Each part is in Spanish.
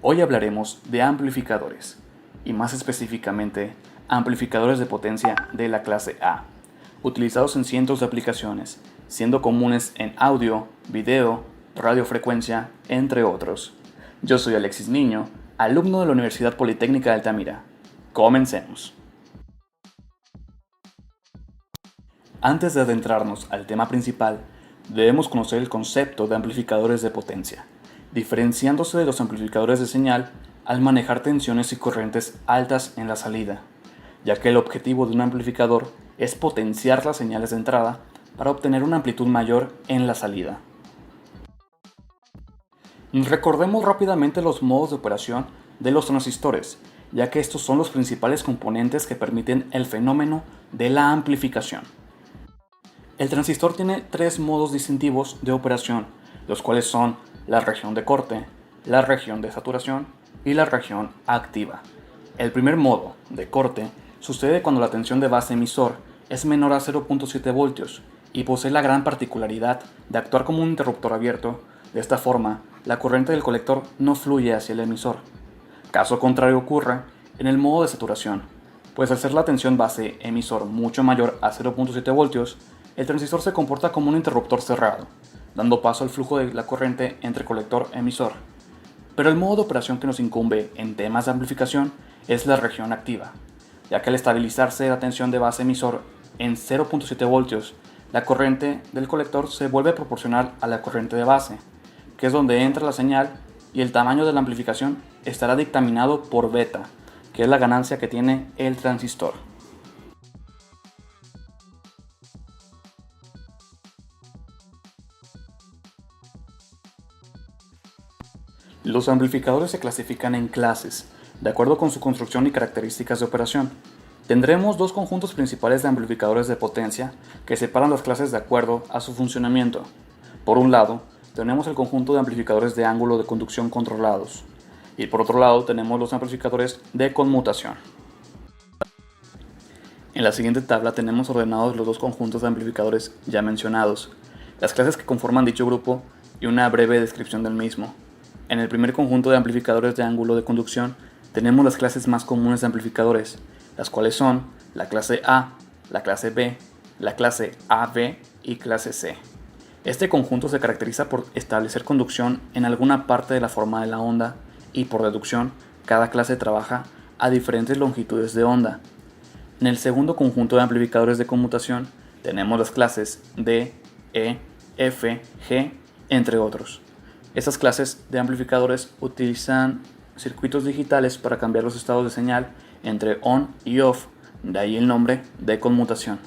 Hoy hablaremos de amplificadores, y más específicamente, amplificadores de potencia de la clase A, utilizados en cientos de aplicaciones, siendo comunes en audio, video, radiofrecuencia, entre otros. Yo soy Alexis Niño, alumno de la Universidad Politécnica de Altamira. Comencemos. Antes de adentrarnos al tema principal, debemos conocer el concepto de amplificadores de potencia, diferenciándose de los amplificadores de señal al manejar tensiones y corrientes altas en la salida, ya que el objetivo de un amplificador es potenciar las señales de entrada para obtener una amplitud mayor en la salida. Recordemos rápidamente los modos de operación de los transistores, ya que estos son los principales componentes que permiten el fenómeno de la amplificación. El transistor tiene tres modos distintivos de operación, los cuales son la región de corte, la región de saturación y la región activa. El primer modo, de corte, sucede cuando la tensión de base emisor es menor a 0.7 voltios y posee la gran particularidad de actuar como un interruptor abierto. De esta forma, la corriente del colector no fluye hacia el emisor. Caso contrario ocurre en el modo de saturación, pues al ser la tensión base emisor mucho mayor a 0.7 voltios, el transistor se comporta como un interruptor cerrado, dando paso al flujo de la corriente entre colector y emisor. Pero el modo de operación que nos incumbe en temas de amplificación es la región activa, ya que al estabilizarse la tensión de base emisor en 0.7 voltios, la corriente del colector se vuelve proporcional a la corriente de base, que es donde entra la señal, y el tamaño de la amplificación estará dictaminado por beta, que es la ganancia que tiene el transistor. Los amplificadores se clasifican en clases, de acuerdo con su construcción y características de operación. Tendremos dos conjuntos principales de amplificadores de potencia que separan las clases de acuerdo a su funcionamiento. Por un lado, tenemos el conjunto de amplificadores de ángulo de conducción controlados, y por otro lado tenemos los amplificadores de conmutación. En la siguiente tabla tenemos ordenados los dos conjuntos de amplificadores ya mencionados, las clases que conforman dicho grupo y una breve descripción del mismo. En el primer conjunto de amplificadores de ángulo de conducción tenemos las clases más comunes de amplificadores, las cuales son la clase A, la clase B, la clase AB y clase C. Este conjunto se caracteriza por establecer conducción en alguna parte de la forma de la onda y por deducción cada clase trabaja a diferentes longitudes de onda. En el segundo conjunto de amplificadores de conmutación tenemos las clases D, E, F, G, entre otros. Estas clases de amplificadores utilizan circuitos digitales para cambiar los estados de señal entre on y off, de ahí el nombre de conmutación.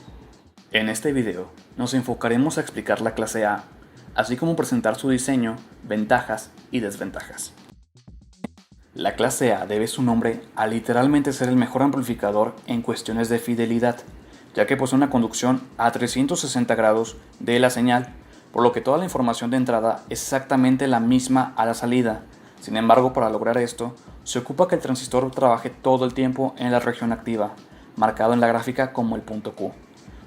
En este video nos enfocaremos a explicar la clase A, así como presentar su diseño, ventajas y desventajas. La clase A debe su nombre a literalmente ser el mejor amplificador en cuestiones de fidelidad, ya que posee una conducción a 360 grados de la señal, por lo que toda la información de entrada es exactamente la misma a la salida. Sin embargo, para lograr esto, se ocupa que el transistor trabaje todo el tiempo en la región activa, marcado en la gráfica como el punto Q,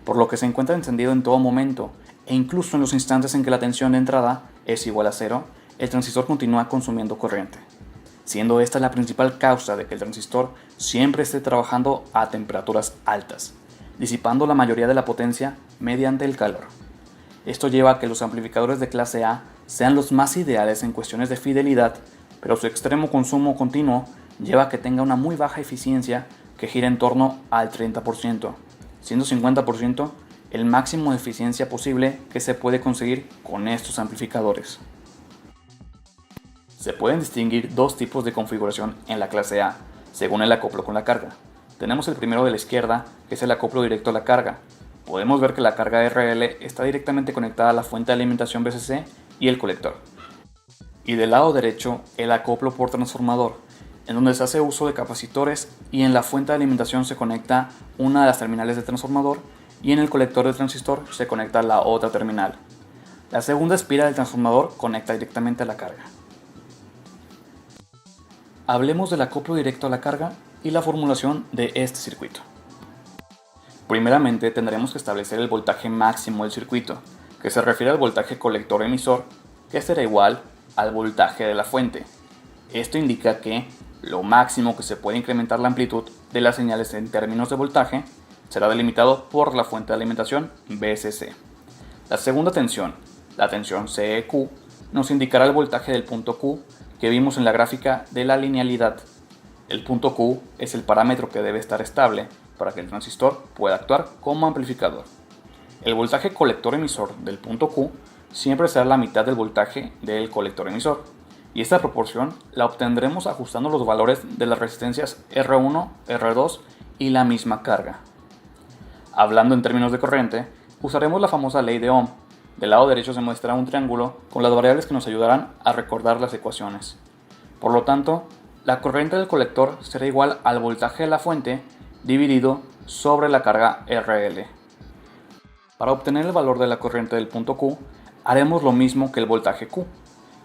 por lo que se encuentra encendido en todo momento, e incluso en los instantes en que la tensión de entrada es igual a cero, el transistor continúa consumiendo corriente, siendo esta la principal causa de que el transistor siempre esté trabajando a temperaturas altas, disipando la mayoría de la potencia mediante el calor. Esto lleva a que los amplificadores de clase A sean los más ideales en cuestiones de fidelidad, pero su extremo consumo continuo lleva a que tenga una muy baja eficiencia que gira en torno al 30%, siendo 50% el máximo de eficiencia posible que se puede conseguir con estos amplificadores. Se pueden distinguir dos tipos de configuración en la clase A, según el acoplo con la carga. Tenemos el primero de la izquierda, que es el acoplo directo a la carga. Podemos ver que la carga RL está directamente conectada a la fuente de alimentación VCC y el colector. Y del lado derecho, el acoplo por transformador, en donde se hace uso de capacitores y en la fuente de alimentación se conecta una de las terminales del transformador y en el colector del transistor se conecta la otra terminal. La segunda espira del transformador conecta directamente a la carga. Hablemos del acoplo directo a la carga y la formulación de este circuito. Primeramente tendremos que establecer el voltaje máximo del circuito, que se refiere al voltaje colector-emisor, que será igual al voltaje de la fuente. Esto indica que lo máximo que se puede incrementar la amplitud de las señales en términos de voltaje será delimitado por la fuente de alimentación VCC. La segunda tensión, la tensión CEQ, nos indicará el voltaje del punto Q que vimos en la gráfica de la linealidad. El punto Q es el parámetro que debe estar estable para que el transistor pueda actuar como amplificador. El voltaje colector-emisor del punto Q siempre será la mitad del voltaje del colector-emisor, y esta proporción la obtendremos ajustando los valores de las resistencias R1, R2 y la misma carga. Hablando en términos de corriente, usaremos la famosa ley de Ohm. Del lado derecho se muestra un triángulo con las variables que nos ayudarán a recordar las ecuaciones. Por lo tanto, la corriente del colector será igual al voltaje de la fuente dividido sobre la carga RL. Para obtener el valor de la corriente del punto Q, haremos lo mismo que el voltaje Q,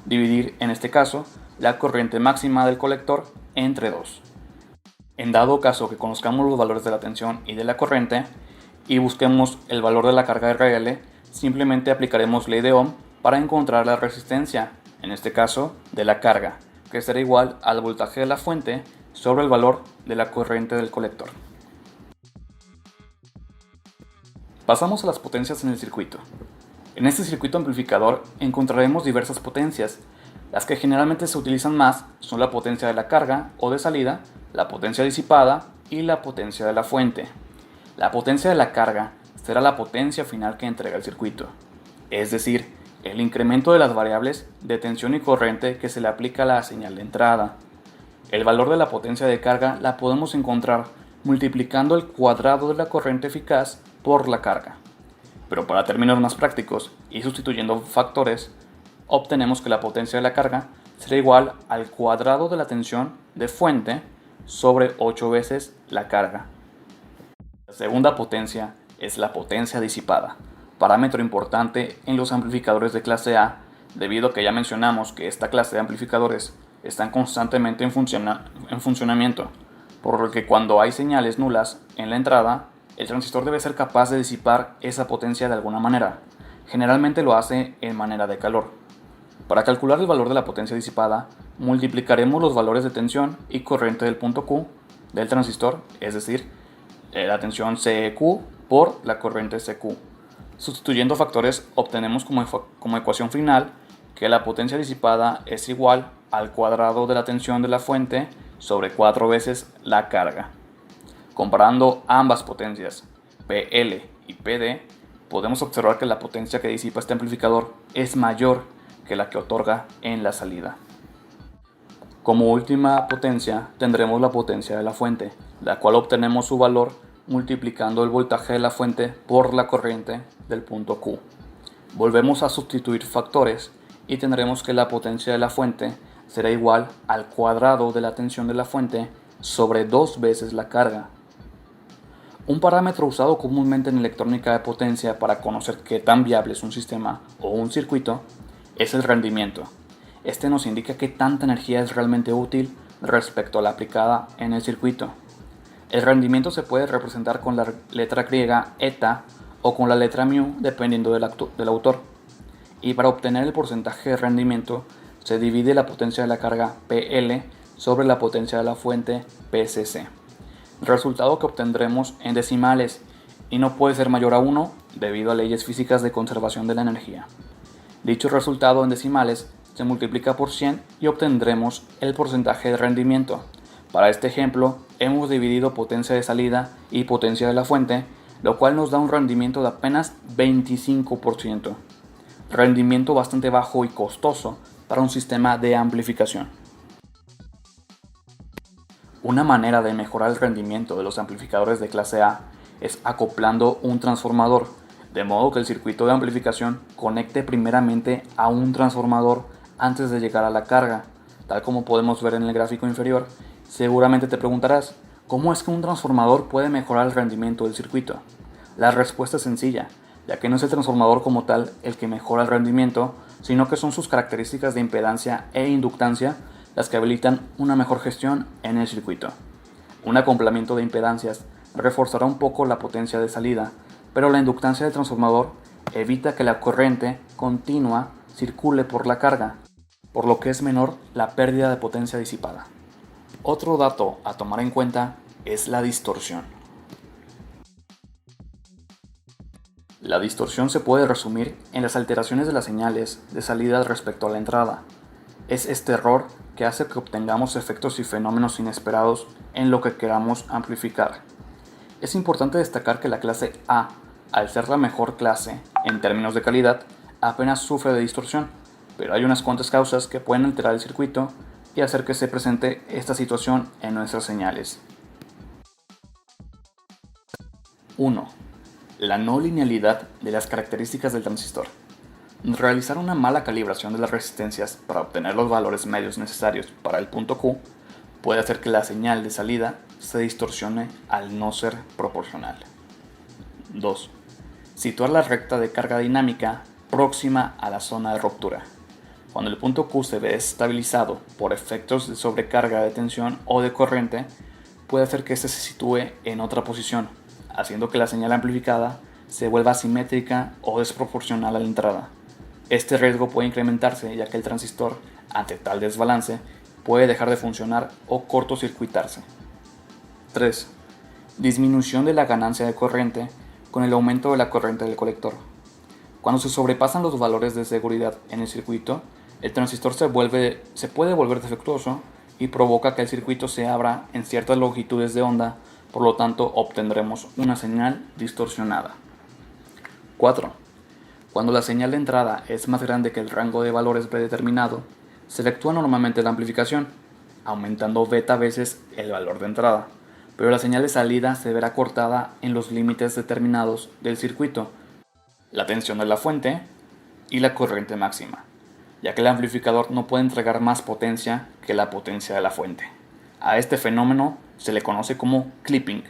dividir en este caso la corriente máxima del colector entre 2. En dado caso que conozcamos los valores de la tensión y de la corriente y busquemos el valor de la carga RL, simplemente aplicaremos ley de Ohm para encontrar la resistencia, en este caso de la carga, que será igual al voltaje de la fuente sobre el valor de la corriente del colector. Pasamos a las potencias en el circuito. En este circuito amplificador encontraremos diversas potencias. Las que generalmente se utilizan más son la potencia de la carga o de salida, la potencia disipada y la potencia de la fuente. La potencia de la carga será la potencia final que entrega el circuito, es decir, el incremento de las variables de tensión y corriente que se le aplica a la señal de entrada. El valor de la potencia de carga la podemos encontrar multiplicando el cuadrado de la corriente eficaz por la carga. Pero para términos más prácticos y sustituyendo factores, obtenemos que la potencia de la carga será igual al cuadrado de la tensión de fuente sobre 8 veces la carga. La segunda potencia es la potencia disipada, parámetro importante en los amplificadores de clase A, debido a que ya mencionamos que esta clase de amplificadores están constantemente en funcionamiento, por lo que cuando hay señales nulas en la entrada, el transistor debe ser capaz de disipar esa potencia de alguna manera. Generalmente lo hace en manera de calor. Para calcular el valor de la potencia disipada, multiplicaremos los valores de tensión y corriente del punto Q del transistor, es decir, la tensión CEQ por la corriente CQ. Sustituyendo factores, obtenemos como ecuación final que la potencia disipada es igual al cuadrado de la tensión de la fuente sobre 4 veces la carga. Comparando ambas potencias, PL y PD, podemos observar que la potencia que disipa este amplificador es mayor que la que otorga en la salida. Como última potencia tendremos la potencia de la fuente, la cual obtenemos su valor multiplicando el voltaje de la fuente por la corriente del punto Q. Volvemos a sustituir factores y tendremos que la potencia de la fuente será igual al cuadrado de la tensión de la fuente sobre 2 veces la carga. Un parámetro usado comúnmente en electrónica de potencia para conocer qué tan viable es un sistema o un circuito es el rendimiento. Este nos indica qué tanta energía es realmente útil respecto a la aplicada en el circuito. El rendimiento se puede representar con la letra griega eta o con la letra mu dependiendo del autor. Y para obtener el porcentaje de rendimiento se divide la potencia de la carga PL sobre la potencia de la fuente PCC. Resultado que obtendremos en decimales y no puede ser mayor a 1 debido a leyes físicas de conservación de la energía. Dicho resultado en decimales se multiplica por 100 y obtendremos el porcentaje de rendimiento. Para este ejemplo hemos dividido potencia de salida y potencia de la fuente, lo cual nos da un rendimiento de apenas 25%. Rendimiento bastante bajo y costoso para un sistema de amplificación. Una manera de mejorar el rendimiento de los amplificadores de clase A es acoplando un transformador, de modo que el circuito de amplificación conecte primeramente a un transformador antes de llegar a la carga. Tal como podemos ver en el gráfico inferior, seguramente te preguntarás, ¿cómo es que un transformador puede mejorar el rendimiento del circuito? La respuesta es sencilla, ya que no es el transformador como tal el que mejora el rendimiento, sino que son sus características de impedancia e inductancia las que habilitan una mejor gestión en el circuito. Un acoplamiento de impedancias reforzará un poco la potencia de salida, pero la inductancia del transformador evita que la corriente continua circule por la carga. por lo que es menor la pérdida de potencia disipada. Otro dato a tomar en cuenta es la distorsión. La distorsión se puede resumir en las alteraciones de las señales de salida respecto a la entrada. Es este error que hace que obtengamos efectos y fenómenos inesperados en lo que queramos amplificar. Es importante destacar que la clase A, al ser la mejor clase en términos de calidad, apenas sufre de distorsión, pero hay unas cuantas causas que pueden alterar el circuito y hacer que se presente esta situación en nuestras señales. 1. La no linealidad de las características del transistor. Realizar una mala calibración de las resistencias para obtener los valores medios necesarios para el punto Q puede hacer que la señal de salida se distorsione al no ser proporcional. 2. Situar la recta de carga dinámica próxima a la zona de ruptura. Cuando el punto Q se ve estabilizado por efectos de sobrecarga de tensión o de corriente, puede hacer que éste se sitúe en otra posición, haciendo que la señal amplificada se vuelva asimétrica o desproporcional a la entrada. Este riesgo puede incrementarse ya que el transistor, ante tal desbalance, puede dejar de funcionar o cortocircuitarse. 3. Disminución de la ganancia de corriente con el aumento de la corriente del colector. Cuando se sobrepasan los valores de seguridad en el circuito, el transistor se puede volver defectuoso y provoca que el circuito se abra en ciertas longitudes de onda, por lo tanto obtendremos una señal distorsionada. 4. Cuando la señal de entrada es más grande que el rango de valores predeterminado, se efectúa normalmente la amplificación, aumentando beta veces el valor de entrada, pero la señal de salida se verá cortada en los límites determinados del circuito, la tensión de la fuente y la corriente máxima, ya que el amplificador no puede entregar más potencia que la potencia de la fuente. A este fenómeno se le conoce como clipping.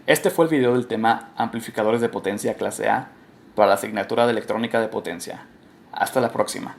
Este fue el video del tema amplificadores de potencia clase A para la asignatura de electrónica de potencia. Hasta la próxima.